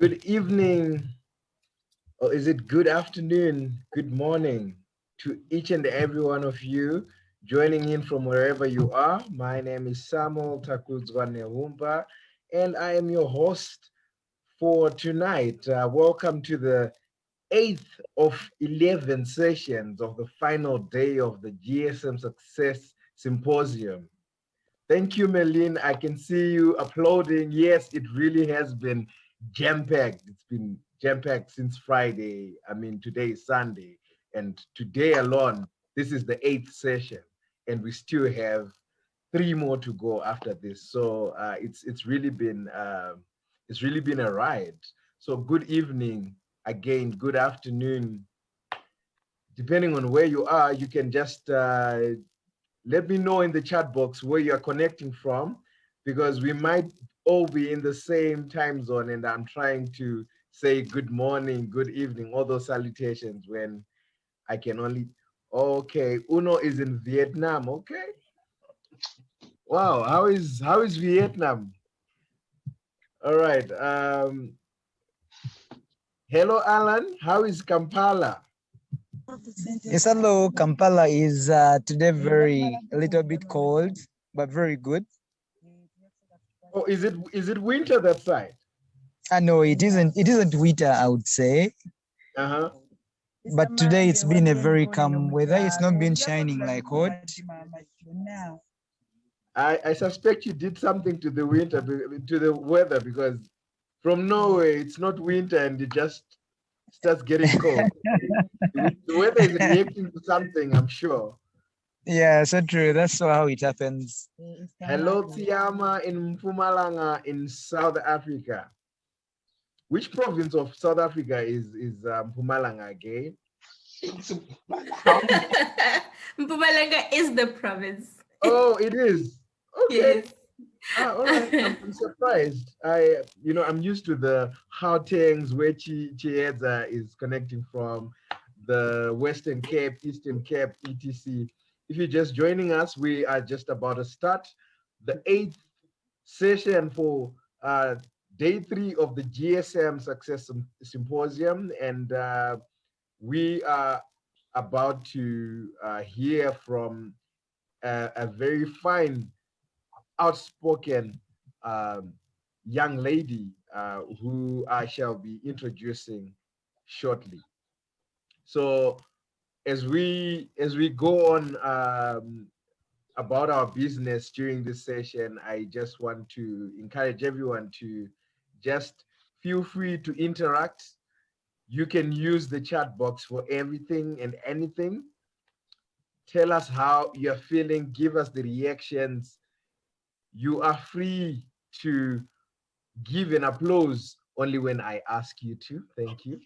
Good evening, or is it good afternoon, good morning to each and every one of you joining in from wherever you are. My name is Samuel Takudzwanehumba, and I am your host for tonight. Welcome to the 8th of 11 sessions of the final day of the GSM Success Symposium. Thank you, Melene. I can see you uploading. Yes, it really has been jam-packed. It's been jam-packed since Friday. I mean, today is Sunday. And today alone, this is the 8th session. And we still have 3 more to go after this. So it's really been a ride. So good evening again, good afternoon. Depending on where you are, you can just let me know in the chat box where you're connecting from, because we might all be in the same time zone and I'm trying to say good morning, good evening, all those salutations when I can only, okay, Uno is in Vietnam, okay. Wow, how is Vietnam? All right, hello Alan, how is Kampala? Yes, hello. Kampala is today a little bit cold, but very good. Oh, is it winter that side? No, it isn't. It isn't winter, I would say. Uh-huh. But today it's been a very calm weather. It's not been shining like hot. I suspect you did something to the to the weather, because from Norway it's not winter and it just starts getting cold. The weather is reacting to something, I'm sure. Yeah, so true. That's how it happens. Hello, Tiama in Mpumalanga in South Africa. Which province of South Africa is Mpumalanga again? Mpumalanga is the province. Oh, it is. Okay. Yes. All right. I'm surprised. I'm used to the Gautengs where Chieza is connecting from, the Western Cape, Eastern Cape, etc. If you're just joining us, we are just about to start the 8th session for day 3 of the GSM Success Symposium, and we are about to hear from a very fine, outspoken young lady who I shall be introducing shortly. So as we go on about our business during this session, I just want to encourage everyone to just feel free to interact. You can use the chat box for everything and anything. Tell us how you're feeling, give us the reactions. You are free to give an applause only when I ask you to. Thank you.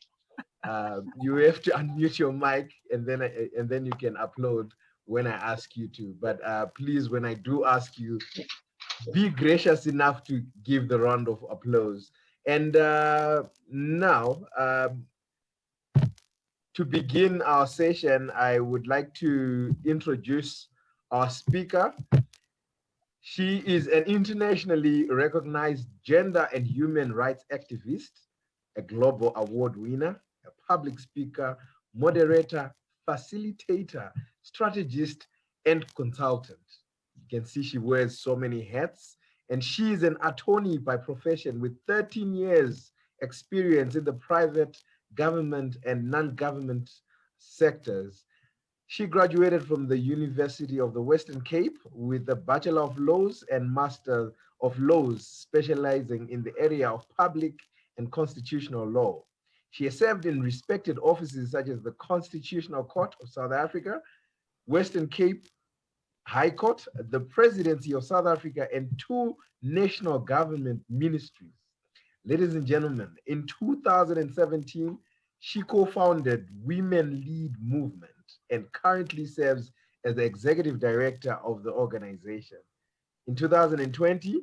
You have to unmute your mic and then you can upload when I ask you to. But please, when I do ask you, be gracious enough to give the round of applause. And now, to begin our session, I would like to introduce our speaker. She is an internationally recognized gender and human rights activist, a global award winner, a public speaker, moderator, facilitator, strategist, and consultant. You can see she wears so many hats, and she is an attorney by profession with 13 years experience in the private, government, and non-government sectors. She graduated from the University of the Western Cape with a Bachelor of Laws and Master of Laws, specializing in the area of public and constitutional law. She has served in respected offices such as the Constitutional Court of South Africa, Western Cape High Court, the Presidency of South Africa, and 2 national government ministries. Ladies and gentlemen, in 2017, she co-founded Women Lead Movement and currently serves as the executive director of the organization. In 2020,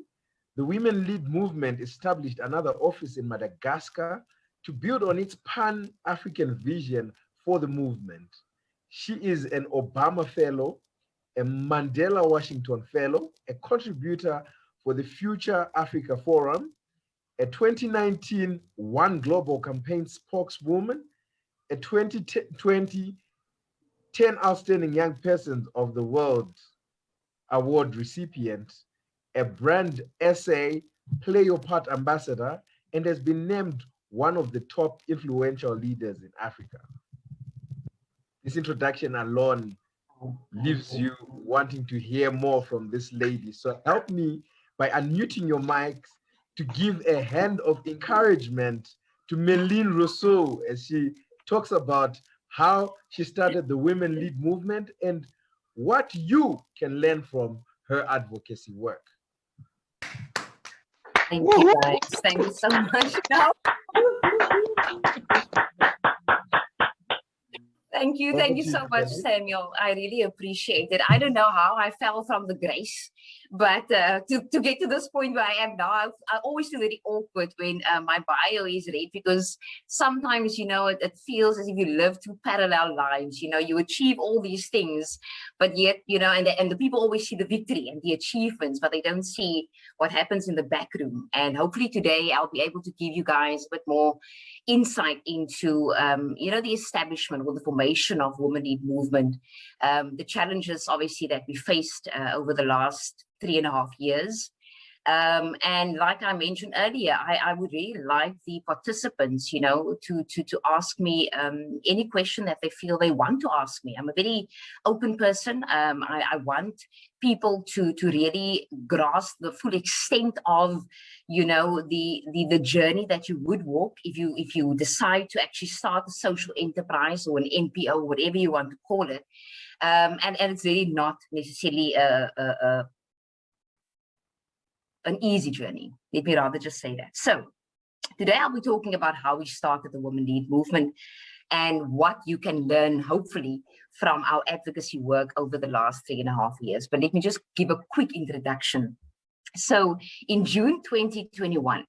the Women Lead Movement established another office in Madagascar to build on its Pan-African vision for the movement. She is an Obama Fellow, a Mandela Washington Fellow, a contributor for the Future Africa Forum, a 2019 One Global Campaign spokeswoman, a 2020 10 Outstanding Young Persons of the World Award recipient, a brand SA Play Your Part ambassador, and has been named one of the top influential leaders in Africa. This introduction alone leaves you wanting to hear more from this lady. So help me by unmuting your mics to give a hand of encouragement to Melene Rossouw as she talks about how she started the Women Lead movement and what you can learn from her advocacy work. Thank you, guys. Thank you so much. Thank you so much, Samuel. I really appreciate it. I don't know how I fell from the grace, but to get to this point where I am now, I always feel very awkward when my bio is read, because sometimes, you know, it feels as if you live two parallel lives. You know, you achieve all these things, but yet, you know, and the people always see the victory and the achievements, but they don't see what happens in the back room. And hopefully today I'll be able to give you guys a bit more insight into, you know, the establishment or the formation of Women Lead movement, the challenges obviously that we faced over the last 3.5 years. And like I mentioned earlier, I would really like the participants, you know, to ask me any question that they feel they want to ask me. I'm a very open person. I want people to really grasp the full extent of, you know, the journey that you would walk if you decide to actually start a social enterprise or an NPO, whatever you want to call it. And it's really not necessarily an easy journey. Let me rather just say that. So today I'll be talking about how we started the Women Lead movement and what you can learn, hopefully, from our advocacy work over the last 3.5 years. But let me just give a quick introduction. So in June 2021,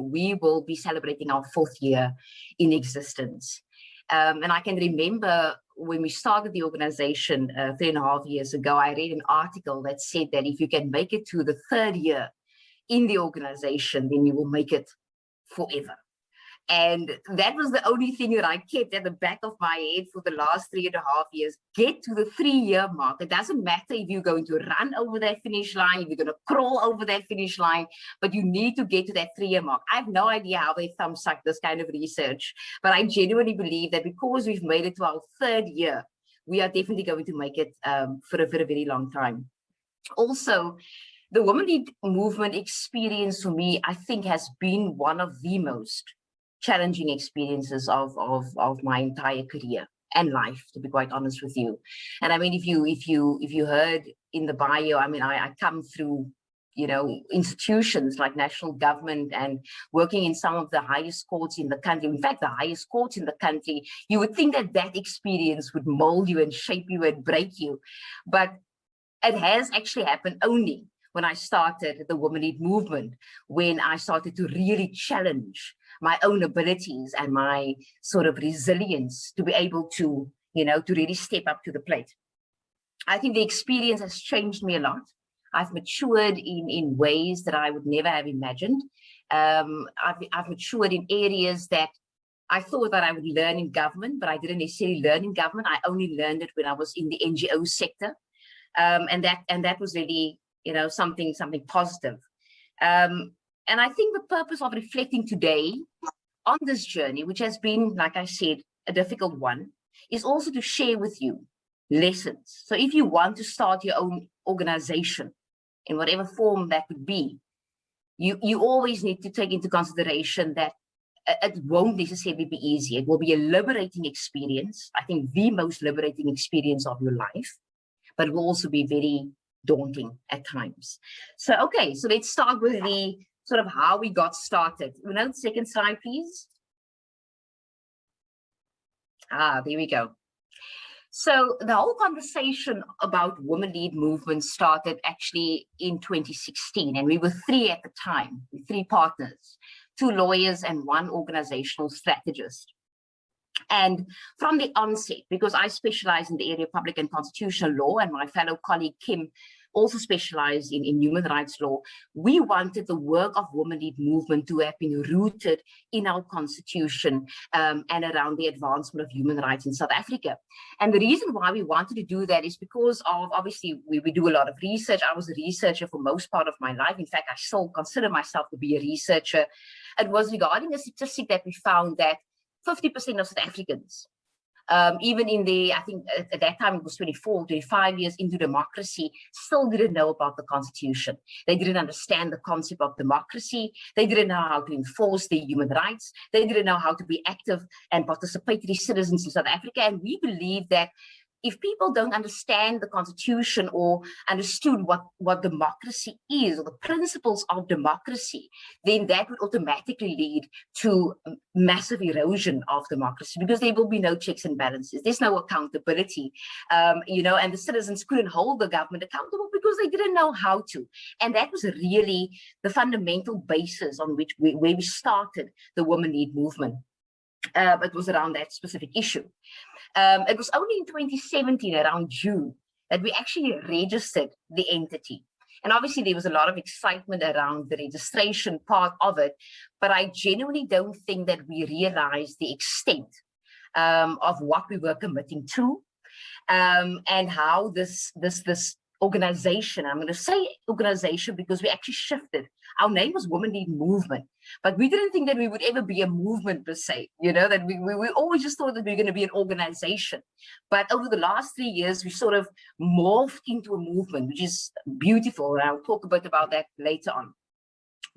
we will be celebrating our 4th year in existence. And I can remember when we started the organization 3.5 years ago, I read an article that said that if you can make it to the 3rd year in the organization, then you will make it forever. And that was the only thing that I kept at the back of my head for the last 3.5 years. Get to the 3-year mark. It doesn't matter if you're going to run over that finish line, if you're going to crawl over that finish line, but you need to get to that 3-year mark. I have no idea how they thumbsuck this kind of research, but I genuinely believe that because we've made it to our 3rd year, we are definitely going to make it for a very long time. Also, the Women Lead movement experience for me, I think, has been one of the most challenging experiences of my entire career and life, to be quite honest with you. And I mean, if you heard in the bio, I mean, I come through, you know, institutions like national government and working in some of the highest courts in the country. In fact, the highest courts in the country. You would think that that experience would mold you and shape you and break you, but it has actually happened only when I started the Women Lead movement, when I started to really challenge my own abilities and my sort of resilience to be able to, you know, to really step up to the plate. I think the experience has changed me a lot. I've matured in ways that I would never have imagined. I've matured in areas that I thought that I would learn in government, but I didn't necessarily learn in government. I only learned it when I was in the NGO sector. And that was really, you know, something positive. And I think the purpose of reflecting today on this journey, which has been, like I said, a difficult one, is also to share with you lessons. So if you want to start your own organization, in whatever form that would be, you always need to take into consideration that it won't necessarily be easy. It will be a liberating experience. I think the most liberating experience of your life, but it will also be very daunting at times. So, okay, so let's start with the sort of how we got started. Another second slide, please. There we go. So the whole conversation about Women Lead movement started actually in 2016, and we were 3 at the time, 3 partners, 2 lawyers and 1 organizational strategist. And from the onset, because I specialize in the area of public and constitutional law, and my fellow colleague Kim also specialized in human rights law, we wanted the work of Women Lead Movement to have been rooted in our constitution and around the advancement of human rights in South Africa. And the reason why we wanted to do that is because of, obviously, we do a lot of research. I was a researcher for most part of my life. In fact, I still consider myself to be a researcher. It was regarding a statistic that we found that 50% of South Africans, even in the, I think at that time it was 24, 25 years into democracy, still didn't know about the constitution. They didn't understand the concept of democracy. They didn't know how to enforce their human rights. They didn't know how to be active and participatory citizens in South Africa. And we believe that if people don't understand the constitution or understood what democracy is or the principles of democracy, then that would automatically lead to massive erosion of democracy, because there will be no checks and balances. There's no accountability, you know, and the citizens couldn't hold the government accountable because they didn't know how to. And that was really the fundamental basis on which where we started the Women Lead Movement. It was around that specific issue. It was only in 2017, around June, that we actually registered the entity. And obviously there was a lot of excitement around the registration part of it, but I genuinely don't think that we realized the extent of what we were committing to, and how this organization, I'm going to say organization because we actually shifted. Our name was Women Lead Movement, but we didn't think that we would ever be a movement per se, you know, that we always just thought that we were going to be an organization. But over the last 3 years, we sort of morphed into a movement, which is beautiful. And I'll talk a bit about that later on.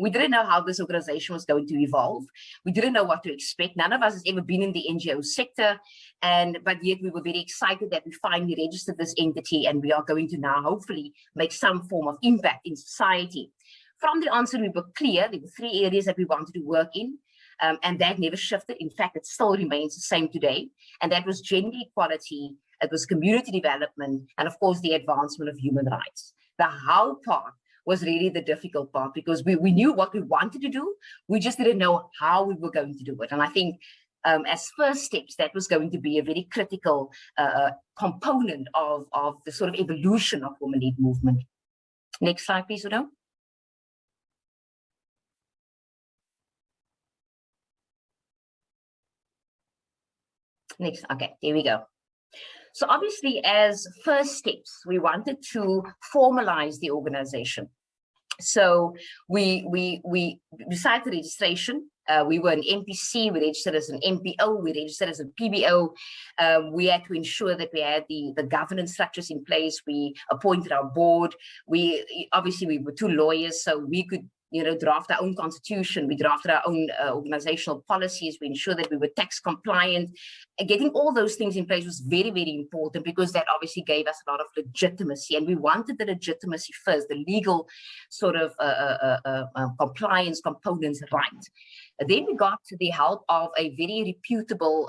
We didn't know how this organization was going to evolve. We didn't know what to expect. None of us has ever been in the NGO sector, but yet we were very excited that we finally registered this entity, and we are going to now hopefully make some form of impact in society. From the onset, we were clear. There were 3 areas that we wanted to work in, and that never shifted. In fact, it still remains the same today. And that was gender equality, it was community development, and of course, the advancement of human rights. The how part was really the difficult part, because we knew what we wanted to do. We just didn't know how we were going to do it. And I think as first steps, that was going to be a very critical component of the sort of evolution of Women Lead Movement. Next slide, please, Udo. Next, okay, here we go. So obviously, as first steps, we wanted to formalize the organization. So we besides the registration, we were an MPC, we registered as an MPO, we registered as a PBO. We had to ensure that we had the governance structures in place. We appointed our board. Obviously we were 2 lawyers, so we could, you know, draft our own constitution. We drafted our own organizational policies. We ensured that we were tax compliant. And getting all those things in place was very, very important, because that obviously gave us a lot of legitimacy. And we wanted the legitimacy first, the legal sort of compliance components right. Then we got the help of a very reputable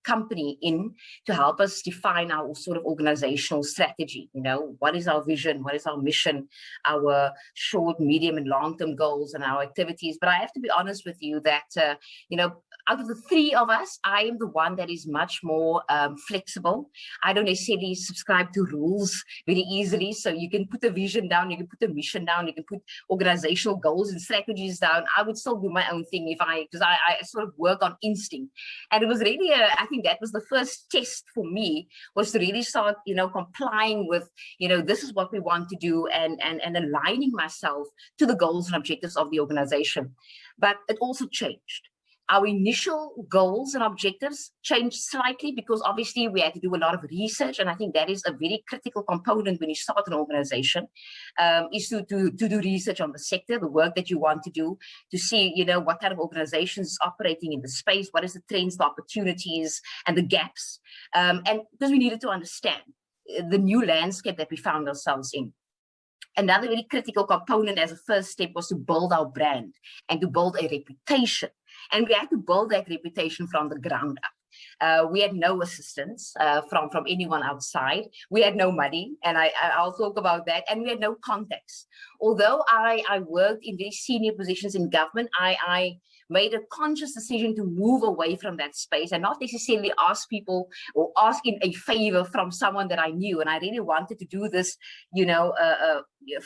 company in to help us define our sort of organizational strategy. You know, what is our vision? What is our mission? Our short, medium, and long-term goals and our activities. But I have to be honest with you that, you know, out of the 3 of us, I am the one that is much more flexible. I don't necessarily subscribe to rules very easily. So you can put a vision down, you can put a mission down, you can put organizational goals and strategies down. I would still do my own thing because I sort of work on instinct. And it was really, I think that was the first test for me, was to really start, you know, complying with, you know, this is what we want to do, and aligning myself to the goals and objectives of the organization. But it also changed. Our initial goals and objectives changed slightly, because obviously we had to do a lot of research. And I think that is a very critical component when you start an organization, is to do research on the sector, the work that you want to do, to see, you know, what kind of organizations is operating in the space, what is the trends, the opportunities, and the gaps. And because we needed to understand the new landscape that we found ourselves in. Another very critical component as a first step was to build our brand and to build a reputation. And we had to build that reputation from the ground up. We had no assistance from anyone outside. We had no money, and I'll talk about that. And we had no contacts. Although I worked in very senior positions in government, I made a conscious decision to move away from that space and not necessarily ask people or ask in a favor from someone that I knew. And I really wanted to do this,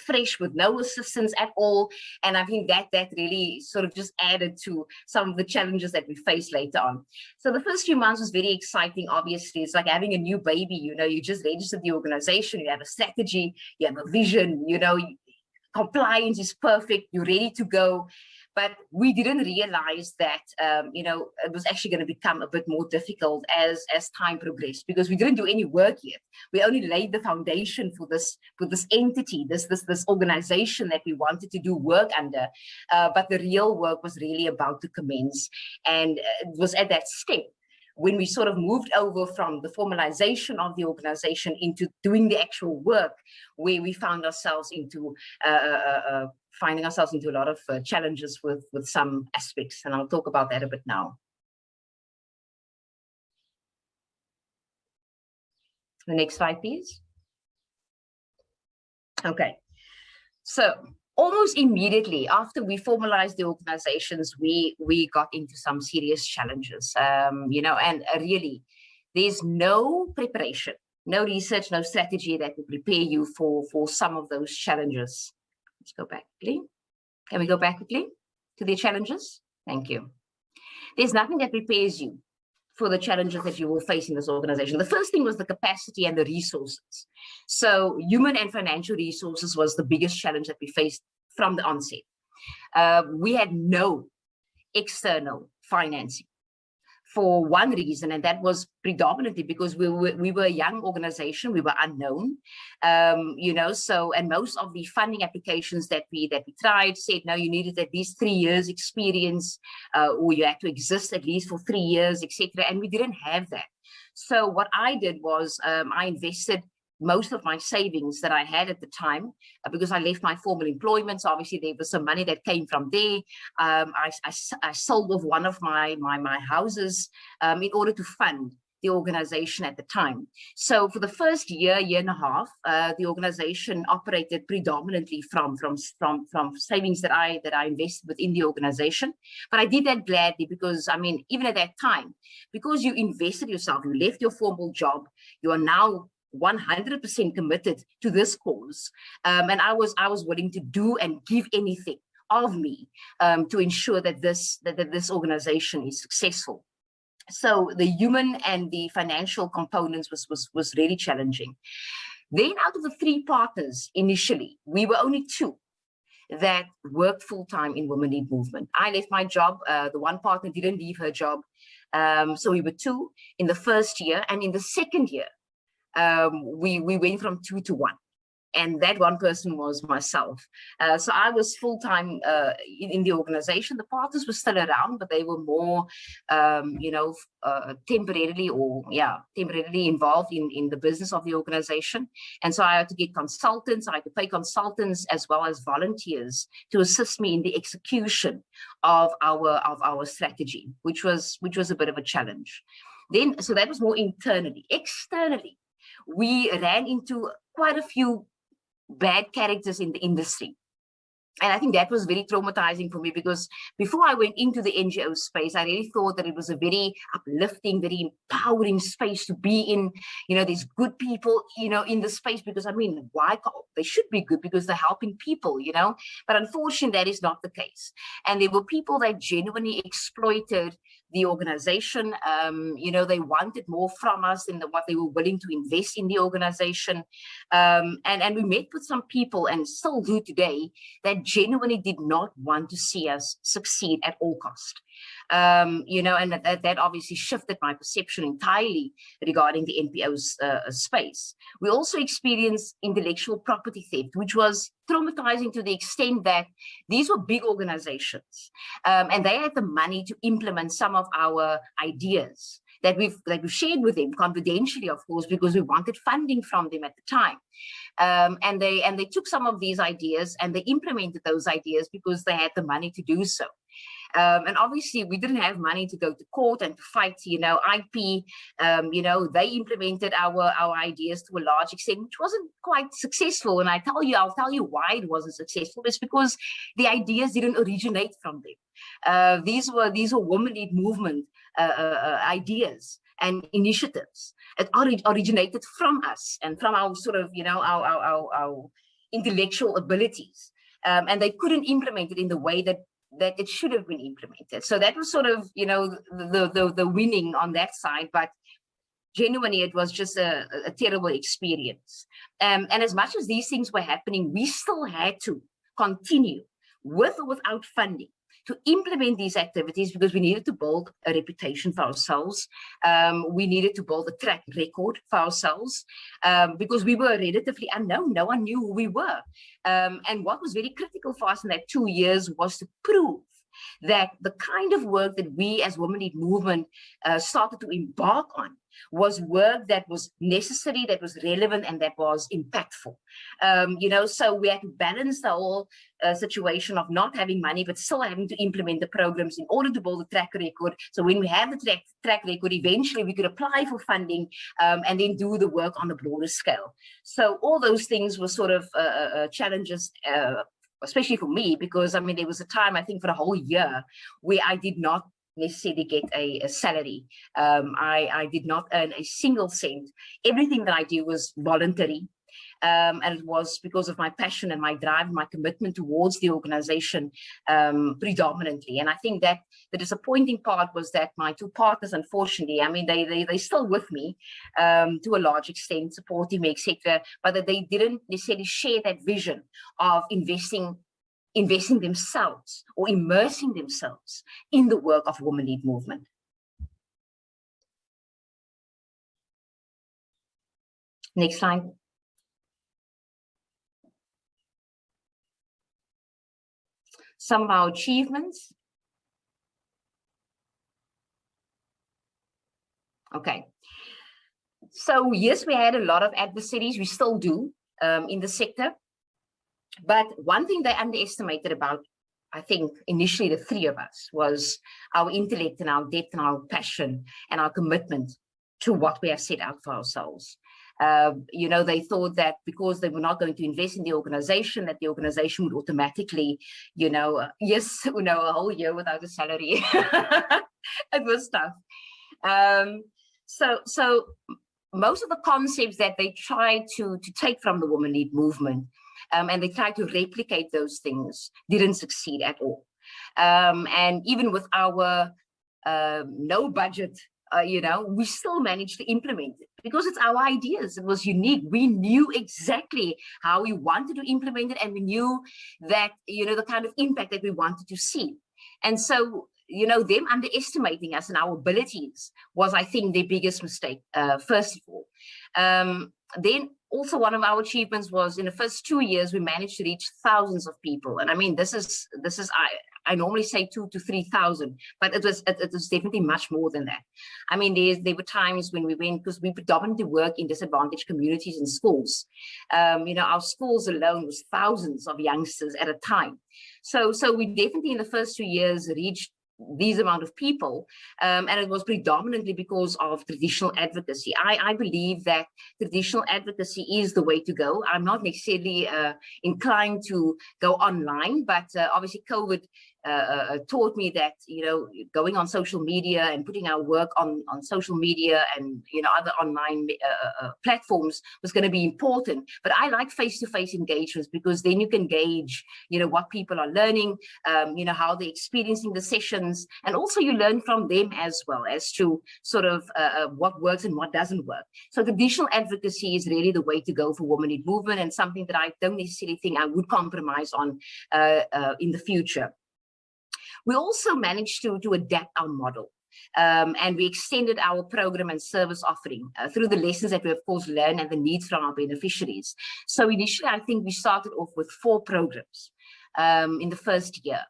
fresh with no assistance at all. And I think that really sort of just added to some of the challenges that we faced later on. So the first few months was very exciting. Obviously, it's like having a new baby. You just registered the organization, you have a strategy, you have a vision, compliance is perfect, you're ready to go. But we didn't realize that, it was actually going to become a bit more difficult as time progressed, because we didn't do any work yet. We only laid the foundation for this entity, this organization that we wanted to do work under. But the real work was really about to commence. And it was at that step when we sort of moved over from the formalization of the organization into doing the actual work, where we found ourselves into a lot of challenges with some aspects. And I'll talk about that a bit now. The next slide, please. Okay. So almost immediately after we formalized the organizations, we got into some serious challenges, and really there's no preparation, no research, no strategy that will prepare you for some of those challenges. Let's go back quickly. Can we go back quickly to the challenges? Thank you. There's nothing that prepares you for the challenges that you will face in this organization. The first thing was the capacity and the resources. So human and financial resources was the biggest challenge that we faced from the onset. We had no external financing for one reason, and that was predominantly because we were a young organization, we were unknown, and most of the funding applications that we tried said, no, you needed at least 3 years experience, or you had to exist at least for 3 years, etc. And we didn't have that. So what I did was I invested most of my savings that I had at the time, because I left my formal employment. So obviously there was some money that came from there. I sold off one of my houses in order to fund the organization at the time. So for the first year and a half, the organization operated predominantly from savings that I invested within the organization. But I did that gladly, because even at that time, because you invested yourself, you left your formal job, you are now 100% committed to this cause, and I was willing to do and give anything of me to ensure that this organization is successful. So the human and the financial components was really challenging. Then out of the 3 partners initially, we were only 2 that worked full-time in Women Lead Movement. I left my job, the one partner didn't leave her job, so we were 2 in the first year, and in the second year we went from 2 to 1, and that one person was myself. So I was full-time in the organization. The partners were still around, but they were more temporarily involved in the business of the organization. And so I had to get consultants, I had to pay consultants as well as volunteers to assist me in the execution of our strategy, which was a bit of a challenge. Then, so that was more internally. Externally, we ran into quite a few bad characters in the industry. And I think that was very traumatizing for me, because before I went into the NGO space, I really thought that it was a very uplifting, very empowering space to be in. There's good people, in the space, because why? They should be good because they're helping people, But unfortunately, that is not the case. And there were people that genuinely exploited the organization. They wanted more from us than what they were willing to invest in the organization. And we met with some people, and still do today, that genuinely did not want to see us succeed at all cost. And that obviously shifted my perception entirely regarding the NPO's space. We also experienced intellectual property theft, which was traumatizing to the extent that these were big organizations, and they had the money to implement some of our ideas that we've shared with them confidentially, of course, because we wanted funding from them at the time. And they took some of these ideas and they implemented those ideas because they had the money to do so. And obviously we didn't have money to go to court and to fight, IP. They implemented our ideas to a large extent, which wasn't quite successful. And I'll tell you why it wasn't successful. It's because the ideas didn't originate from them. These were woman-led movement ideas and initiatives. It originated from us and from our sort of, our intellectual abilities. And they couldn't implement it in the way that it should have been implemented. So that was sort of, the winning on that side. But genuinely, it was just a terrible experience. And as much as these things were happening, we still had to continue with or without funding to implement these activities, because we needed to build a reputation for ourselves. We needed to build a track record for ourselves, because we were relatively unknown. No one knew who we were. And what was very critical for us in that 2 years was to prove that the kind of work that we as Women-led Movement started to embark on was work that was necessary, that was relevant, and that was impactful. So we had to balance the whole situation of not having money, but still having to implement the programs in order to build a track record. So when we have the track record, eventually we could apply for funding and then do the work on a broader scale. So all those things were sort of challenges, especially for me, because there was a time, I think for a whole year, where I did not necessarily get a salary. I did not earn a single cent. Everything that I did was voluntary. And it was because of my passion and my drive, my commitment towards the organization predominantly. And I think that the disappointing part was that my two partners, unfortunately, they're still with me to a large extent, supporting me, etc., but that they didn't necessarily share that vision of investing themselves or immersing themselves in the work of Women-led Movement. Next slide. Some of our achievements. Okay. So yes, we had a lot of adversaries. We still do in the sector. But one thing they underestimated about, I think, initially the three of us, was our intellect and our depth and our passion and our commitment to what we have set out for ourselves. They thought that because they were not going to invest in the organization, that the organization would automatically, a whole year without a salary. It was tough. So most of the concepts that they tried to take from the Women-led Movement, and they tried to replicate those things, didn't succeed at all. And even with our no budget, we still managed to implement it because it's our ideas. It was unique. We knew exactly how we wanted to implement it, and we knew that, the kind of impact that we wanted to see. And so, them underestimating us and our abilities was, I think, their biggest mistake, first of all. Then also one of our achievements was in the first 2 years, we managed to reach thousands of people. And this is I normally say 2,000 to 3,000, but it was definitely much more than that. There were times when we went, because we predominantly work in disadvantaged communities and schools. Our schools alone was thousands of youngsters at a time. So we definitely in the first 2 years reached these amount of people, and it was predominantly because of traditional advocacy. I believe that traditional advocacy is the way to go. I'm not necessarily inclined to go online, but obviously COVID taught me that, going on social media and putting our work on social media and, other online platforms was going to be important. But I like face-to-face engagements, because then you can gauge, what people are learning, how they're experiencing the sessions, and also you learn from them as well as to sort of what works and what doesn't work. So traditional advocacy is really the way to go for Women-led Movement, and something that I don't necessarily think I would compromise on in the future. We also managed to adapt our model, and we extended our program and service offering through the lessons that we, of course, learned and the needs from our beneficiaries. So initially, I think we started off with 4 programs in the first year.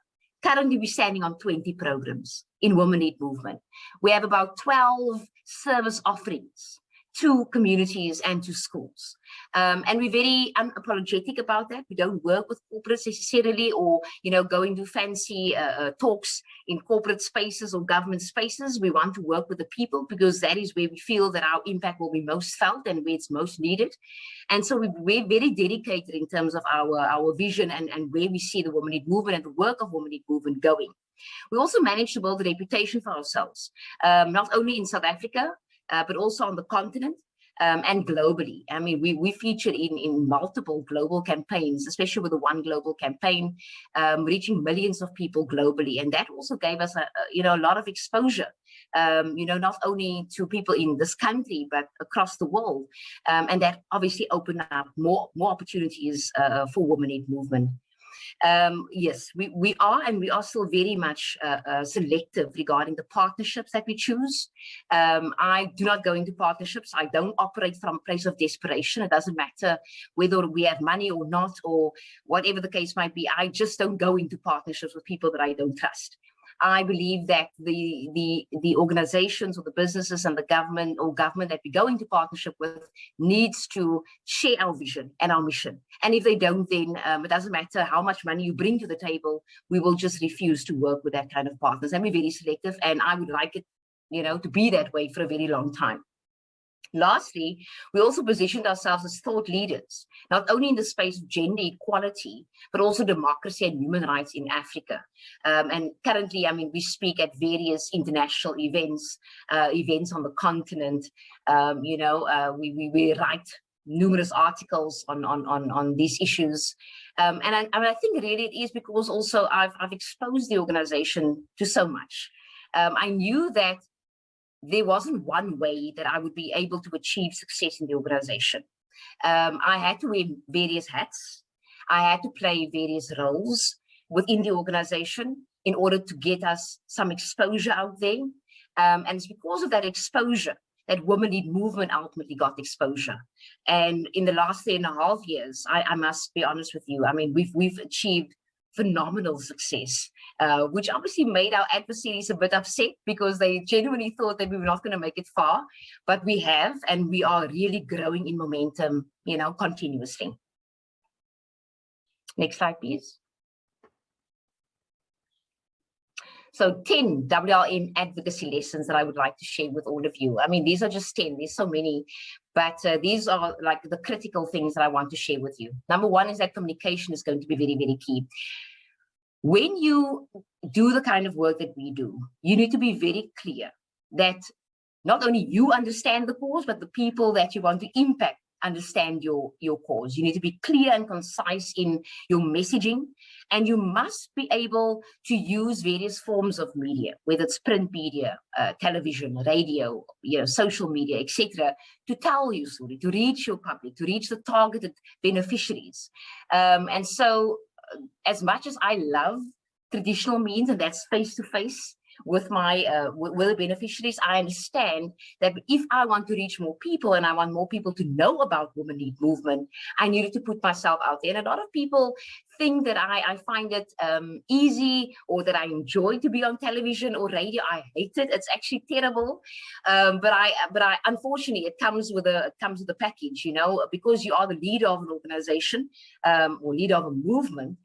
Currently, we're standing on 20 programs in Women-led Movement. We have about 12 service offerings to communities and to schools. And we're very unapologetic about that. We don't work with corporates necessarily, or, you know, go into fancy talks in corporate spaces or government spaces. We want to work with the people, because that is where we feel that our impact will be most felt and where it's most needed. And so we're very dedicated in terms of our vision and where we see the Women Lead Movement and the work of Women Lead Movement going. We also managed to build a reputation for ourselves, not only in South Africa, but also on the continent and globally. I mean, we featured in multiple global campaigns, especially with the One Global campaign, reaching millions of people globally. And that also gave us, you know, a lot of exposure, you know, not only to people in this country, but across the world. And that obviously opened up more opportunities for Women Lead Movement. Yes, we are still very much selective regarding the partnerships that we choose. I do not go into partnerships. I don't operate from a place of desperation. It doesn't matter whether we have money or not, or whatever the case might be. I just don't go into partnerships with people that I don't trust. I believe that the organizations or the businesses and the government that we go into partnership with needs to share our vision and our mission. And if they don't, then it doesn't matter how much money you bring to the table, we will just refuse to work with that kind of partners. And we're very selective, and I would like it, you know, to be that way for a very long time. Lastly, we also positioned ourselves as thought leaders, not only in the space of gender equality, but also democracy and human rights in Africa. And currently, I mean, we speak at various international events, events on the continent. You know, we write numerous articles on these issues. And I think really it is because also I've exposed the organization to so much. I knew that there wasn't one way that I would be able to achieve success in the organization. I had to wear various hats. I had to play various roles within the organization in order to get us some exposure out there. And it's because of that exposure that Women Lead Movement ultimately got exposure. And in the last 3.5 years, I must be honest with you, I mean, we've achieved phenomenal success, which obviously made our adversaries a bit upset because they genuinely thought that we were not going to make it far, but we have, and we are really growing in momentum, you know, continuously. Next slide, please. So 10 WLM advocacy lessons that I would like to share with all of you. I mean, these are just 10, there's so many, but these are like the critical things that I want to share with you. Number one is that communication is going to be very, very key. When you do the kind of work that we do, you need to be very clear that not only you understand the cause, but the people that you want to impact understand your cause. You need to be clear and concise in your messaging, and you must be able to use various forms of media, whether it's print media, television, radio, you know, social media, etc., to tell your story, to reach your public, to reach the targeted beneficiaries. And so, as much as I love traditional means, and that's face-to-face with my with the beneficiaries, I understand that if I want to reach more people and I want more people to know about Women Lead Movement, I needed to put myself out there. And a lot of people think that I find it easy, or that I enjoy to be on television or radio. I hate it. It's actually terrible. But I unfortunately, it comes with a package, you know, because you are the leader of an organization or leader of a movement.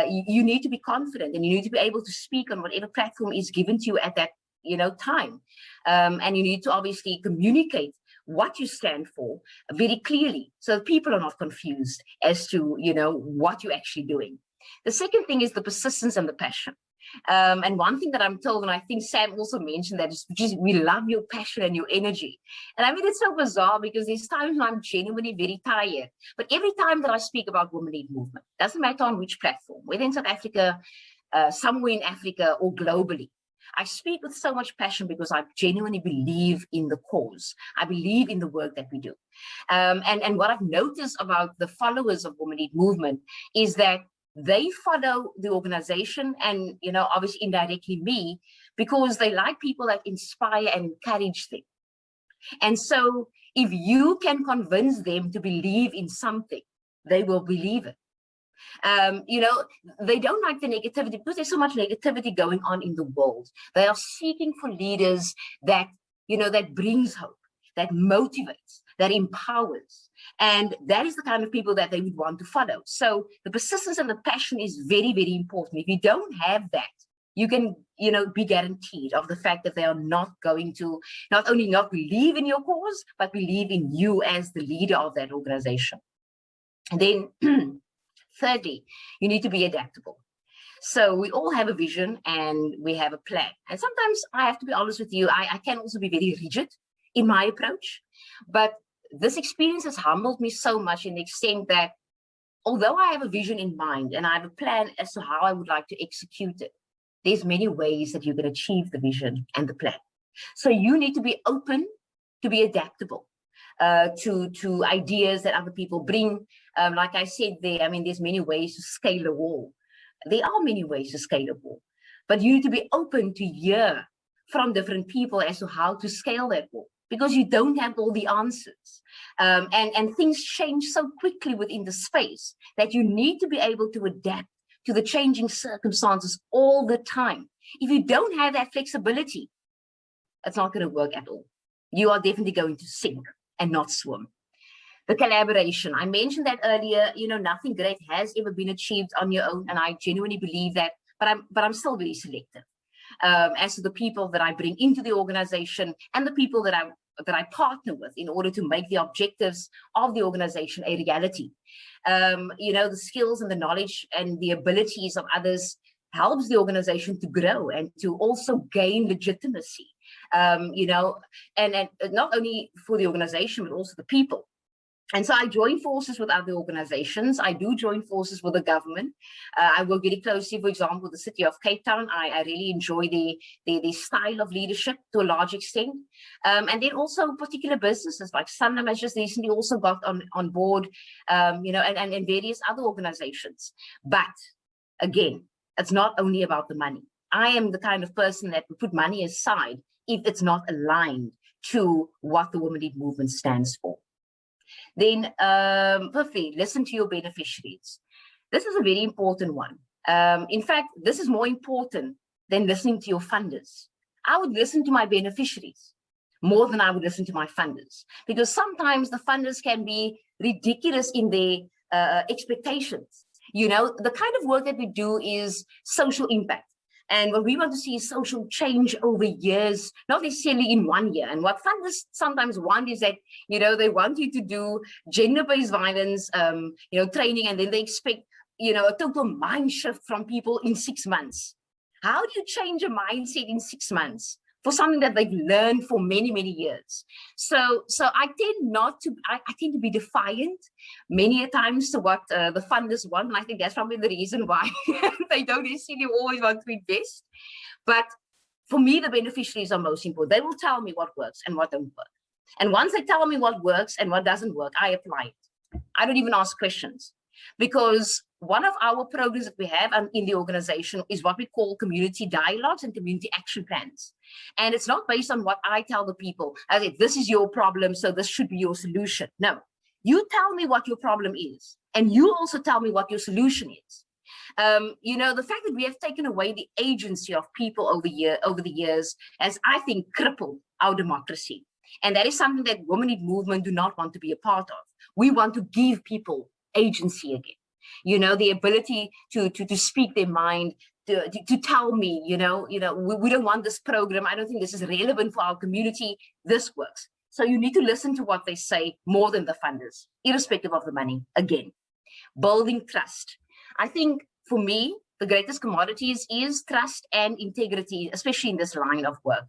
You need to be confident, and you need to be able to speak on whatever platform is given to you at that, you know, time. And you need to obviously communicate what you stand for very clearly, so that people are not confused as to, you know, what you're actually doing. The second thing is the persistence and the passion. And one thing that I'm told, and I think Sam also mentioned that, is just we love your passion and your energy. And I mean, it's so bizarre because there's times when I'm genuinely very tired. But every time that I speak about Women Lead Movement, doesn't matter on which platform, whether in South Africa, somewhere in Africa, or globally, I speak with so much passion because I genuinely believe in the cause. I believe in the work that we do. And what I've noticed about the followers of Women Lead Movement is that they follow the organization and, you know, obviously indirectly me, because they like people that inspire and encourage them. And so if you can convince them to believe in something, they will believe it. You know, they don't like the negativity because there's so much negativity going on in the world. They are seeking for leaders that, you know, that brings hope, that motivates, that empowers. And that is the kind of people that they would want to follow. So the persistence and the passion is very, very important. If you don't have that, you can, be guaranteed of the fact that they are not going to not only not believe in your cause, but believe in you as the leader of that organization. And then thirdly, you need to be adaptable. So we all have a vision and we have a plan. And sometimes I have to be honest with you, I can also be very rigid in my approach. But this experience has humbled me so much in the extent that although I have a vision in mind and I have a plan as to how I would like to execute it, there's many ways that you can achieve the vision and the plan. So you need to be open to be adaptable to ideas that other people bring. Like I said there, there's many ways to scale a wall. There are many ways to scale a wall, but you need to be open to hear from different people as to how to scale that wall, because you don't have all the answers. And things change so quickly within the space that you need to be able to adapt to the changing circumstances all the time. If you don't have that flexibility, it's not going to work at all. You are definitely going to sink and not swim. The collaboration, I mentioned that earlier, nothing great has ever been achieved on your own. And I genuinely believe that, but I'm still very selective as to the people that I bring into the organization and the people that I partner with in order to make the objectives of the organization a reality. The skills and the knowledge and the abilities of others helps the organization to grow and to also gain legitimacy, and not only for the organization, but also the people. And so I join forces with other organizations. I do join forces with the government. I work very closely, for example, with the city of Cape Town. I really enjoy the style of leadership to a large extent. And then also particular businesses like Sanlam has just recently also got on board, and various other organizations. But again, it's not only about the money. I am the kind of person that would put money aside if it's not aligned to what the Women Lead Movement stands for. Then, fifthly, listen to your beneficiaries. This is a very important one. In fact, this is more important than listening to your funders. I would listen to my beneficiaries more than I would listen to my funders, because sometimes the funders can be ridiculous in their expectations. The kind of work that we do is social impact. And what we want to see is social change over years, not necessarily in 1 year. And what funders sometimes want is that, they want you to do gender-based violence, training, and then they expect, a total mind shift from people in 6 months. How do you change a mindset in 6 months for something that they've learned for many, many years? So I tend to be defiant many a times to what the funders want. And I think that's probably the reason why they don't necessarily always want to invest. But for me, the beneficiaries are most important. They will tell me what works and what don't work. And once they tell me what works and what doesn't work, I apply it. I don't even ask questions, because one of our programs that we have in the organization is what we call community dialogues and community action plans. And it's not based on what I tell the people, as if this is your problem, so this should be your solution. No, you tell me what your problem is, and you also tell me what your solution is. The fact that we have taken away the agency of people over the years has, I think, crippled our democracy. And that is something that Women Lead Movement do not want to be a part of. We want to give people agency again. The ability to speak their mind, to tell me, we don't want this program. I don't think this is relevant for our community. This works. So you need to listen to what they say more than the funders, irrespective of the money. Again, building trust. I think for me, the greatest commodities is trust and integrity, especially in this line of work.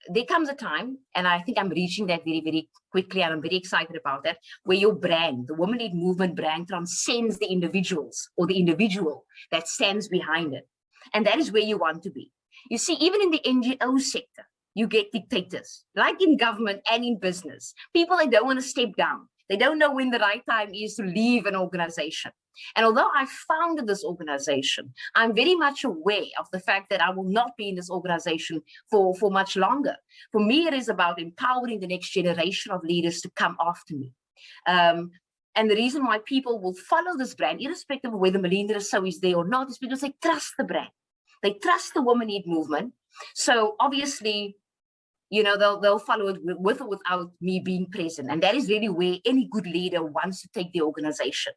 There comes a time, and I think I'm reaching that very, very quickly, and I'm very excited about that, where your brand, the Women Lead Movement brand, transcends the individuals or the individual that stands behind it. And that is where you want to be. You see, even in the NGO sector, you get dictators, like in government and in business. People that don't want to step down. They don't know when the right time is to leave an organization. And although I founded this organization, I'm very much aware of the fact that I will not be in this organization for much longer. For me, it is about empowering the next generation of leaders to come after me. And the reason why people will follow this brand, irrespective of whether Melene Rossouw is there or not, is because they trust the brand. They trust the Women Lead Movement. So obviously, You know, they'll follow it with or without me being present. And that is really where any good leader wants to take the organization.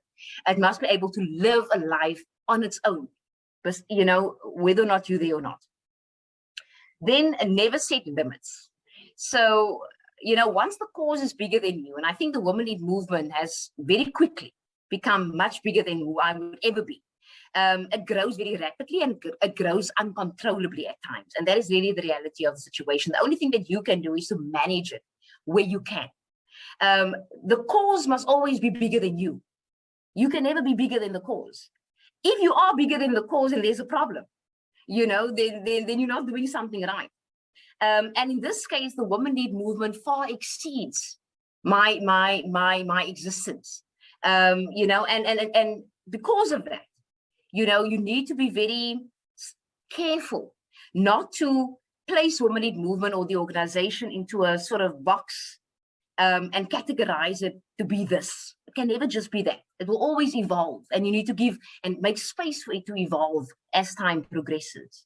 It must be able to live a life on its own, but, you know, whether or not you're there or not. Then never set limits. So, you know, once the cause is bigger than you, and I think the Women Lead movement has very quickly become much bigger than who I would ever be. It grows very rapidly and it grows uncontrollably at times. And that is really the reality of the situation. The only thing that you can do is to manage it where you can. The cause must always be bigger than you. You can never be bigger than the cause. If you are bigger than the cause and there's a problem, you know, then you're not doing something right. And in this case, the Women Lead movement far exceeds my existence. You know, and because of that, you know, you need to be very careful not to place Women Lead movement or the organization into a sort of box and categorize it to be this. It can never just be that. It will always evolve, and you need to give and make space for it to evolve as time progresses.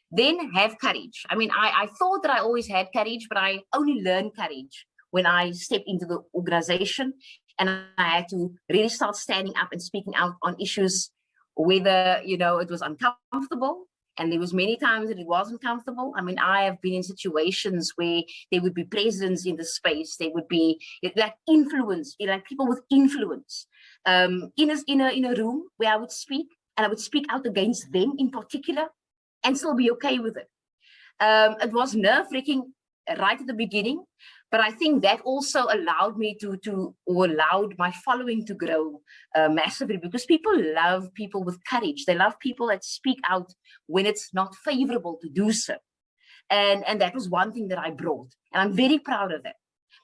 Then have courage. I mean, I thought that I always had courage, but I only learned courage when I stepped into the organization and I had to really start standing up and speaking out on issues, whether, you know, it was uncomfortable, and there was many times that it wasn't comfortable. I mean, I have been in situations where there would be presidents in the space, there would be like influence, like people with influence in a room where I would speak, and I would speak out against them in particular and still be okay with it. It was nerve-wracking right at the beginning, but I think that also allowed me allowed my following to grow massively, because people love people with courage. They love people that speak out when it's not favorable to do so. And that was one thing that I brought. And I'm very proud of that,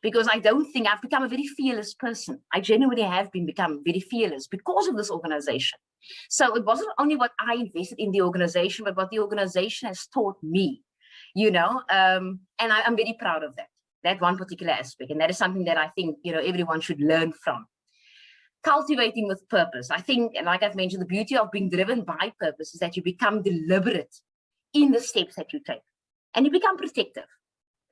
because I don't think I've become a very fearless person. I genuinely have become very fearless because of this organization. So it wasn't only what I invested in the organization, but what the organization has taught me, you know, and I'm very proud of that one particular aspect. And that is something that I think, you know, everyone should learn from. Cultivating with purpose. I think, and like I've mentioned, the beauty of being driven by purpose is that you become deliberate in the steps that you take, and you become protective.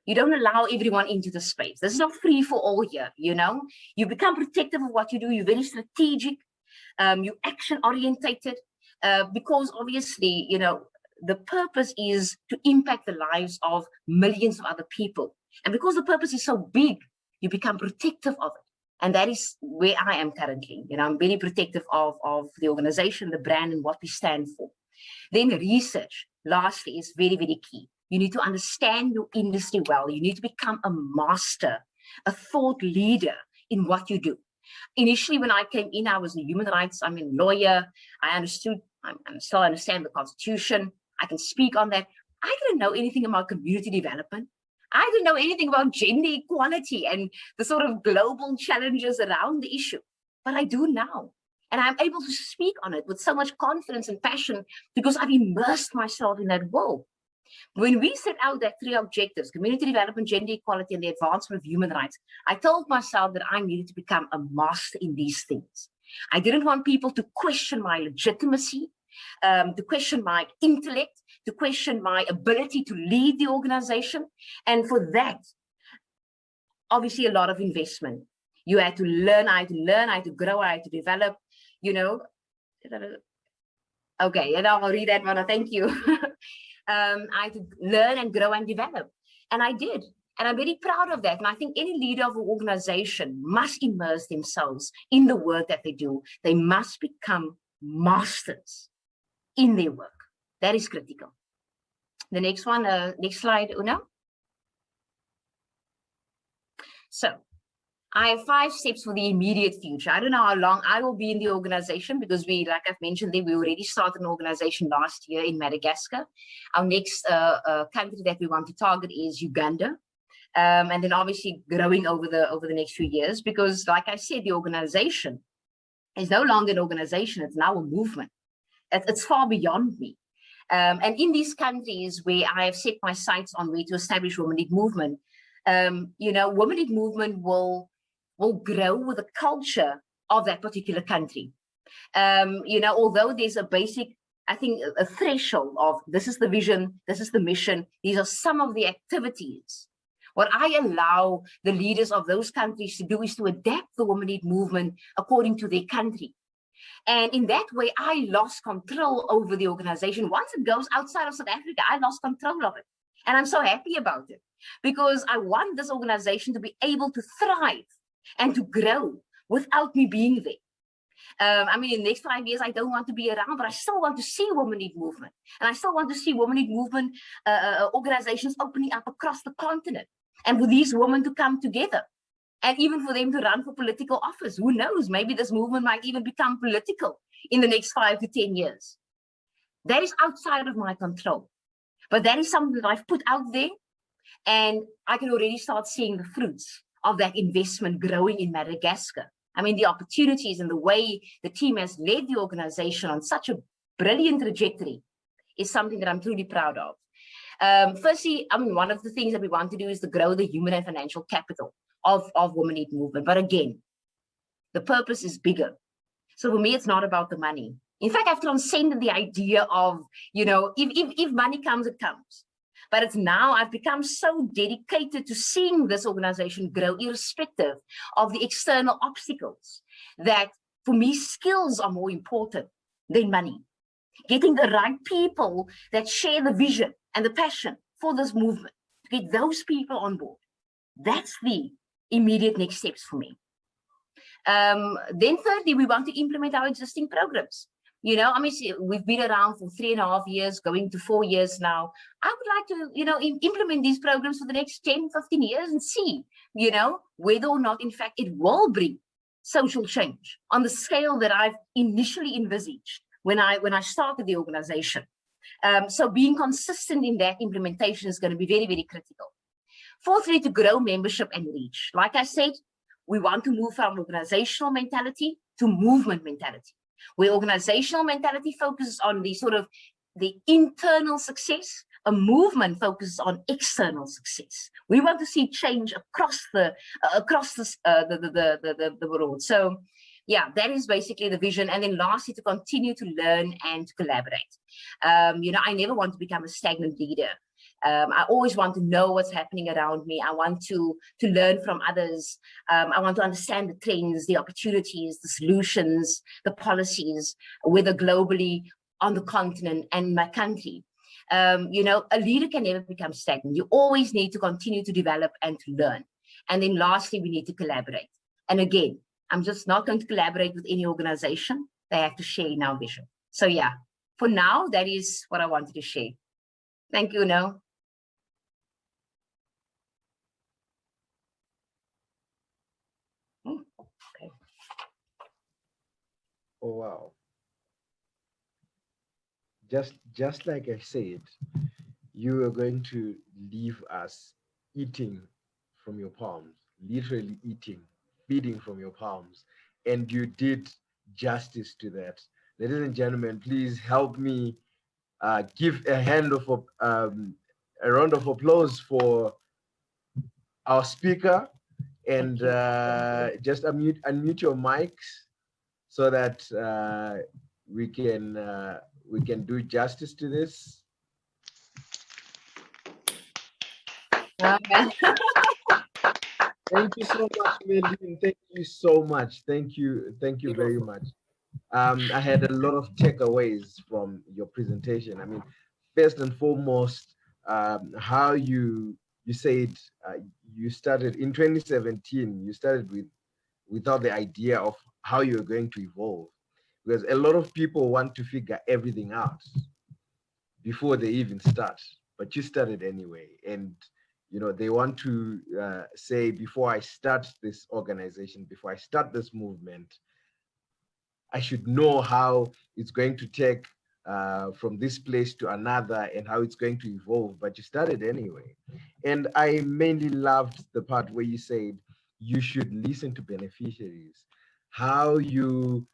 You don't allow everyone into the space. This is not free for all here, you know. You become protective of what you do. You're very strategic. You're action orientated, because obviously, you know, the purpose is to impact the lives of millions of other people. And because the purpose is so big, you become protective of it. And that is where I am currently. You know, I'm very protective of the organization, the brand, and what we stand for. Then research, lastly, is very, very key. You need to understand your industry well. You need to become a master, a thought leader in what you do. Initially, when I came in, I was a human rights, I'm a lawyer. I still understand the Constitution. I can speak on that. I didn't know anything about community development. I didn't know anything about gender equality and the sort of global challenges around the issue, but I do now. And I'm able to speak on it with so much confidence and passion because I've immersed myself in that world. When we set out that 3 objectives, community development, gender equality, and the advancement of human rights, I told myself that I needed to become a master in these things. I didn't want people to question my legitimacy, to question my intellect, to question my ability to lead the organization. And for that, obviously a lot of investment. You had to learn, I had to grow, I had to develop, you know. Okay, and I'll read that one, thank you. I had to learn and grow and develop. And I did. And I'm very proud of that. And I think any leader of an organization must immerse themselves in the work that they do. They must become masters in their work. That is critical. The next one, next slide, Una. So I have 5 steps for the immediate future. I don't know how long I will be in the organization because we, like I've mentioned, we already started an organization last year in Madagascar. Our next country that we want to target is Uganda. And then obviously growing over the next few years, because like I said, the organization is no longer an organization, it's now a movement. It's far beyond me. And in these countries where I have set my sights on where to establish Women Lead movement, you know, Women Lead movement will grow with the culture of that particular country. You know, although there's a basic, I think, a threshold of this is the vision, this is the mission, these are some of the activities What I allow the leaders of those countries to do is to adapt the Women Lead movement according to their country. And in that way, I lost control over the organization. Once it goes outside of South Africa, I lost control of it. And I'm so happy about it because I want this organization to be able to thrive and to grow without me being there. I mean, in the next 5 years, I don't want to be around, but I still want to see Women Lead movement. And I still want to see Women Lead movement organizations opening up across the continent. And for these women to come together. And even for them to run for political office. Who knows? Maybe this movement might even become political in the next 5 to 10 years. That is outside of my control. But that is something that I've put out there. And I can already start seeing the fruits of that investment growing in Madagascar. I mean, the opportunities and the way the team has led the organization on such a brilliant trajectory is something that I'm truly proud of. Firstly, I mean, one of the things that we want to do is to grow the human and financial capital of Women Lead movement. But again, the purpose is bigger. So for me, it's not about the money. In fact, I've transcended the idea of, you know, if money comes, it comes. But it's now I've become so dedicated to seeing this organization grow irrespective of the external obstacles that for me, skills are more important than money. Getting the right people that share the vision and the passion for this movement, to get those people on board. That's the immediate next steps for me. Then thirdly, we want to implement our existing programs. You know, I mean, we've been around for 3.5 years, going to 4 years now. I would like to, you know, implement these programs for the next 10, 15 years and see, you know, whether or not, in fact, it will bring social change on the scale that I've initially envisaged when I started the organization. So being consistent in that implementation is going to be very, very critical. Fourthly, to grow membership and reach. Like I said, we want to move from organizational mentality to movement mentality, where organizational mentality focuses on the sort of the internal success, a movement focuses on external success. We want to see change across the world. So yeah, that is basically the vision. And then lastly, to continue to learn and to collaborate. You know, I never want to become a stagnant leader. I always want to know what's happening around me. I want to learn from others. I want to understand the trends, the opportunities, the solutions, the policies, whether globally, on the continent, and my country. You know, a leader can never become stagnant. You always need to continue to develop and to learn. And then lastly, we need to collaborate. And again, I'm just not going to collaborate with any organization. They have to share in our vision. So yeah, for now, that is what I wanted to share. Thank you, No. Okay. Oh, wow. Just like I said, you are going to leave us eating from your palms, literally eating, feeding from your palms. And you did justice to that. Ladies and gentlemen, please help me give a round of applause for our speaker, and just unmute your mics so that we can do justice to this. Thank you so much, Melene. Thank you so much. Thank you very much. I had a lot of takeaways from your presentation. I mean, first and foremost, how you said you started in 2017. You started without the idea of how you're going to evolve, because a lot of people want to figure everything out before they even start, but you started anyway. And you know, they want to say, before I start this organization, before I start this movement, I should know how it's going to take from this place to another and how it's going to evolve, but you started anyway. And I mainly loved the part where you said you should listen to beneficiaries, how you'd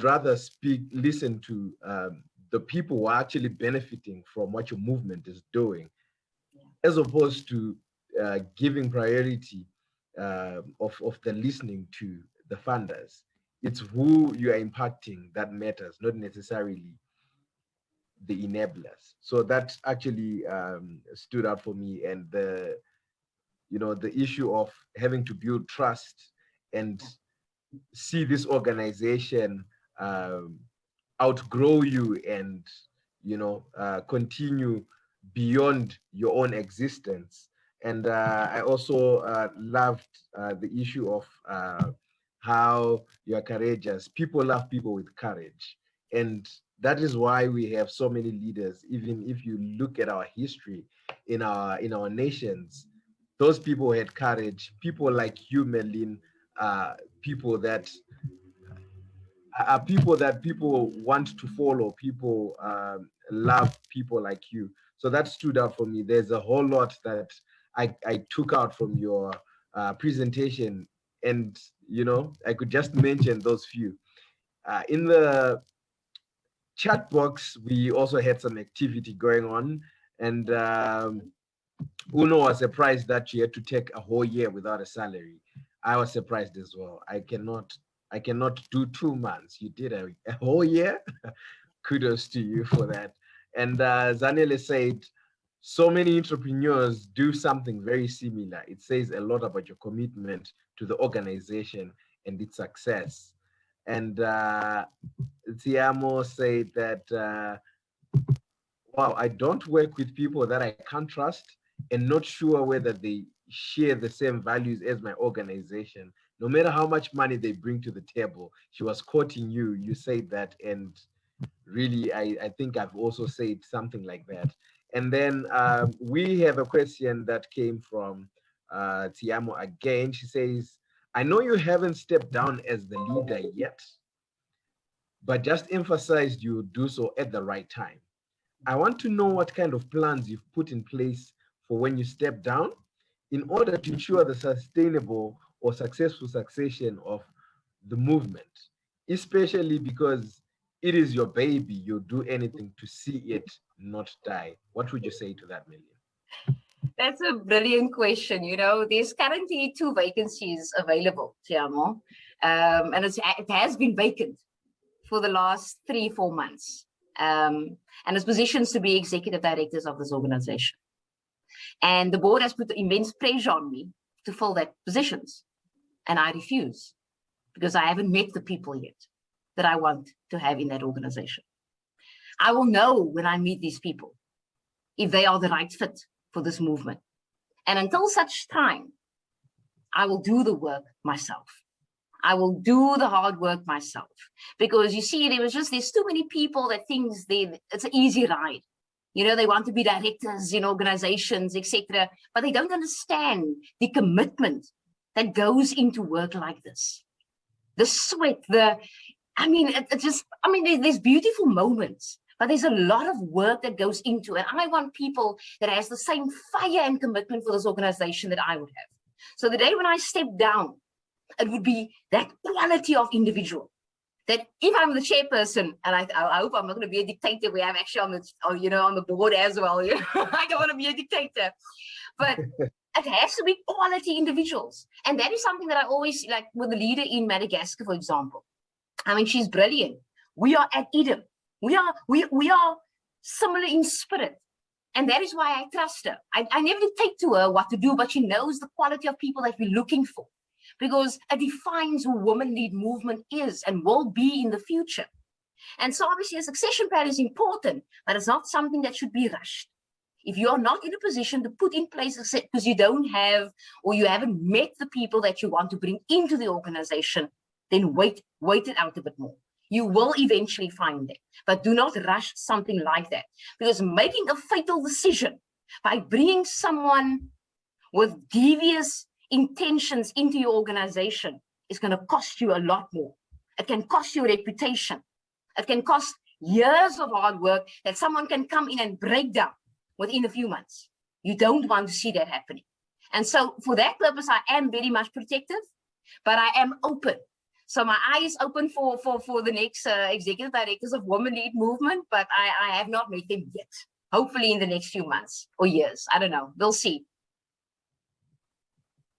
rather listen to the people who are actually benefiting from what your movement is doing, as opposed to giving priority of the listening to the funders. It's who you are impacting that matters, not necessarily the enablers. So that actually stood out for me, and the issue of having to build trust and see this organization outgrow you and continue beyond your own existence. And I also loved the issue of how you're courageous. People love people with courage, and that is why we have so many leaders. Even if you look at our history in our nations, those people had courage. People like you, Melene, people that are people that people want to follow. People love people like you. So that stood out for me. There's a whole lot that I took out from your presentation, and I could just mention those few. In the chat box, we also had some activity going on, and Uno was surprised that she had to take a whole year without a salary. I was surprised as well. I cannot do 2 months. You did a whole year. Kudos to you for that. And Zanele said, so many entrepreneurs do something very similar. It says a lot about your commitment to the organization and its success. And Tiamo said that, wow, I don't work with people that I can't trust and not sure whether they share the same values as my organization. No matter how much money they bring to the table. She was quoting you. You said that, and really, I think I've also said something like that. And then we have a question that came from Tiamo again. She says, I know you haven't stepped down as the leader yet, but just emphasized you'll do so at the right time. I want to know what kind of plans you've put in place for when you step down in order to ensure the sustainable or successful succession of the movement, especially because it is your baby. You'll do anything to see it not die. What would you say to that, Melene? That's a brilliant question. There's currently 2 vacancies available, Tiamo, and it has been vacant for the last 3-4 months. And it's positions to be executive directors of this organization. And the board has put immense pressure on me to fill that positions. And I refuse because I haven't met the people yet that I want to have in that organization. I will know when I meet these people if they are the right fit for this movement. And until such time, I will do the work myself. I will do the hard work myself, because you see, there's too many people that think it's an easy ride. They want to be directors in organizations, etc., but they don't understand the commitment that goes into work like this. The sweat, there's beautiful moments, but there's a lot of work that goes into it. I want people that has the same fire and commitment for this organization that I would have. So the day when I step down, it would be that quality of individual. That if I'm the chairperson, and I hope I'm not going to be a dictator, where I'm actually on the board as well. I don't want to be a dictator, but it has to be quality individuals, and that is something that I always like with the leader in Madagascar, for example. She's brilliant. We are at Eden. We are similar in spirit, and that is why I trust her. I never dictate to her what to do, but she knows the quality of people that we're looking for, because it defines who women-led movement is and will be in the future. And so obviously a succession plan is important, but it's not something that should be rushed. If you are not in a position to put in place because you don't have, or you haven't met the people that you want to bring into the organization, then wait it out a bit more. You will eventually find them, but do not rush something like that, because making a fatal decision by bringing someone with devious intentions into your organization is going to cost you a lot more. It can cost you reputation. It can cost years of hard work that someone can come in and break down within a few months. You don't want to see that happening. And so for that purpose, I am very much protective, but I am open. So my eye is open for the next executive directors of women-led movement, but I have not met them yet. Hopefully in the next few months or years. I don't know. We'll see.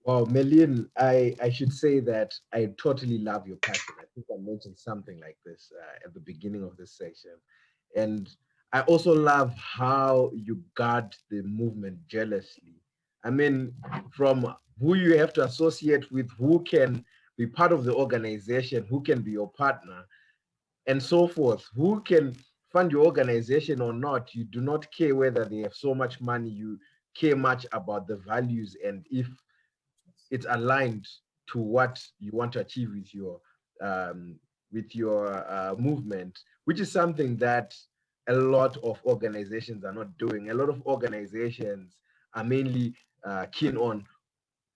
Well, Melene, I should say that I totally love your passion. I think I mentioned something like this at the beginning of this section. And I also love how you guard the movement jealously. I mean, from who you have to associate with, who can be part of the organization, who can be your partner, and so forth, who can fund your organization or not. You do not care whether they have so much money. You care much about the values and if it's aligned to what you want to achieve with your movement, which is something that a lot of organizations are not doing. A lot of organizations are mainly keen on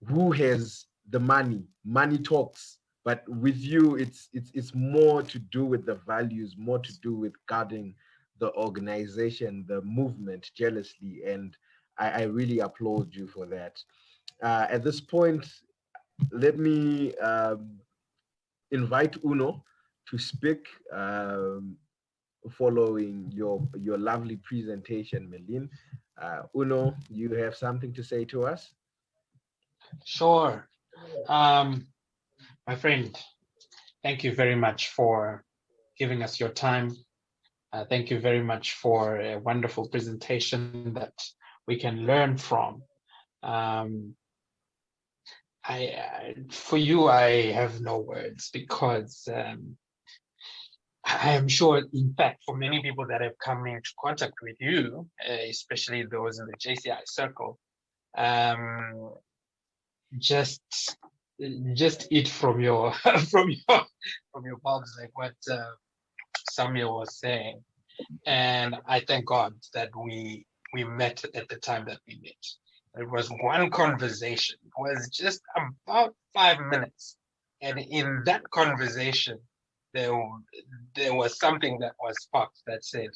who has the money. Money talks, but with you, it's more to do with the values, more to do with guarding the organization, the movement jealously, and I really applaud you for that. At this point, let me invite Uno to speak following your lovely presentation, Melene. Uno, you have something to say to us? Sure. My friend, thank you very much for giving us your time. Thank you very much for a wonderful presentation that we can learn from. For you, I have no words because I am sure, in fact, for many people that have come into contact with you, especially those in the JCI circle, just eat from your from your bulbs, like what Samuel was saying. And I thank God that we met at the time that we met. It was one conversation. It was just about 5 minutes, and in that conversation, there was something that was sparked that said,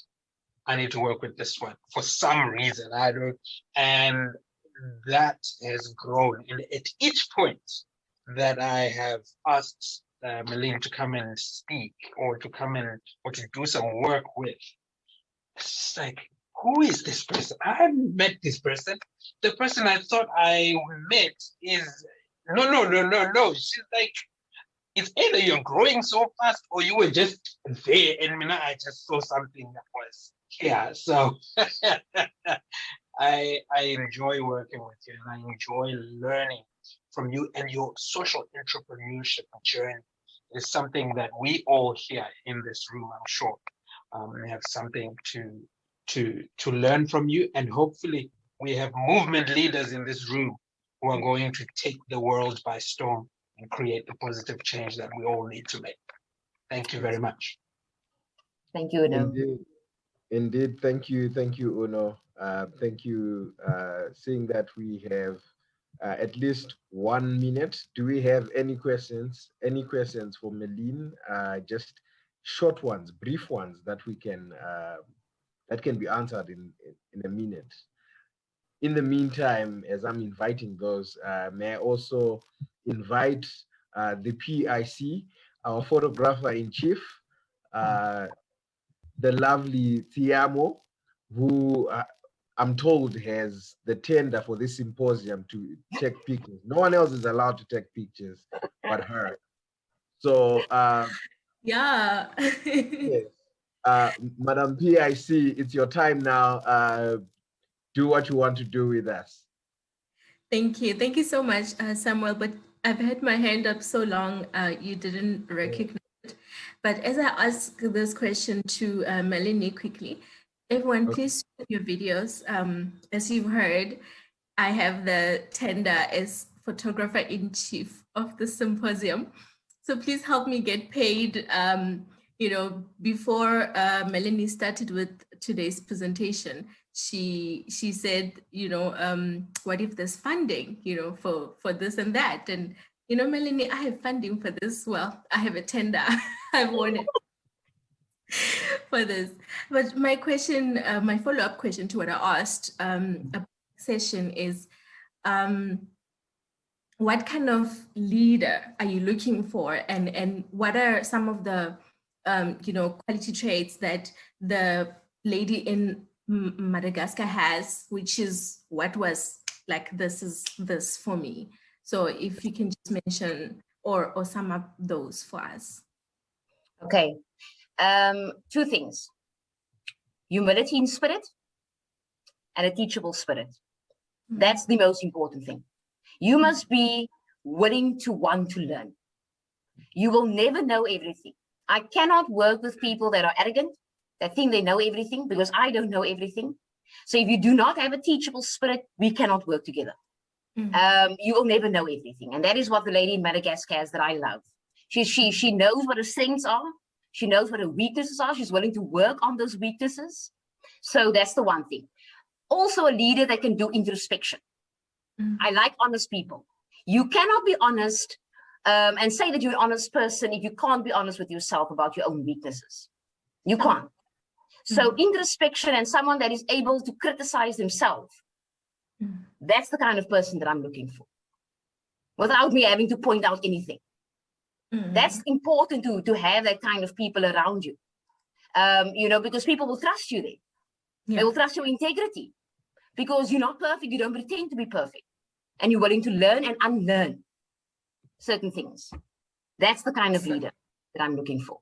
I need to work with this one for some reason. I don't, and that has grown. And at each point that I have asked Melene to come and speak or to come in or to do some work with, it's like, who is this person? I haven't met this person. The person I thought I met is no. She's like, it's either you're growing so fast or you were just there, and I just saw something that was here. So I enjoy working with you, and I enjoy learning from you, and your social entrepreneurship journey is something that we all here in this room, I'm sure, have something to learn from you, and hopefully we have movement leaders in this room who are going to take the world by storm and create the positive change that we all need to make. Thank you very much. Thank you, Uno. Indeed. Thank you, Uno. Thank you. Seeing that we have at least 1 minute, do we have any questions? Any questions for Melene? Just short ones, brief ones that we can that can be answered in a minute. In the meantime, as I'm inviting those, may I also invite the PIC, our photographer in chief, the lovely Tiamo, who I'm told has the tender for this symposium to take pictures. No one else is allowed to take pictures but her. So Yeah. yes. Madam PIC, it's your time now. Do what you want to do with us. Thank you. Thank you so much, Samuel. But I've had my hand up so long, you didn't recognize it. But as I ask this question to Melene quickly, everyone, please share your videos. As you've heard, I have the tender as photographer-in-chief of the symposium. So please help me get paid. Before Melene started with today's presentation, she said, what if there's funding, for this and that? And, Melene, I have funding for this. Well, I have a tender. I've won it for this. But my question, my follow-up question to what I asked about the session is, what kind of leader are you looking for, and what are some of the quality traits that the lady in Madagascar has, which is what was like, this is this for me? So if you can just mention or sum up those for us. Okay, 2 things. humility in spirit, and a teachable spirit. That's the most important thing. You must be willing to want to learn. You will never know everything. I cannot work with people that are arrogant, that think they know everything, because I don't know everything. So if you do not have a teachable spirit, we cannot work together. You will never know everything. And that is what the lady in Madagascar has that I love. She knows what her strengths are. She knows what her weaknesses are. She's willing to work on those weaknesses. So that's the one thing. Also a leader that can do introspection. I like honest people. You cannot be honest and say that you're an honest person if you can't be honest with yourself about your own weaknesses. You can't. So introspection and someone that is able to criticize themselves, that's the kind of person that I'm looking for, without me having to point out anything. That's important to have that kind of people around you, because people will trust you then. They will trust your integrity because you're not perfect. You don't pretend to be perfect, and you're willing to learn and unlearn certain things. That's the kind of leader that I'm looking for.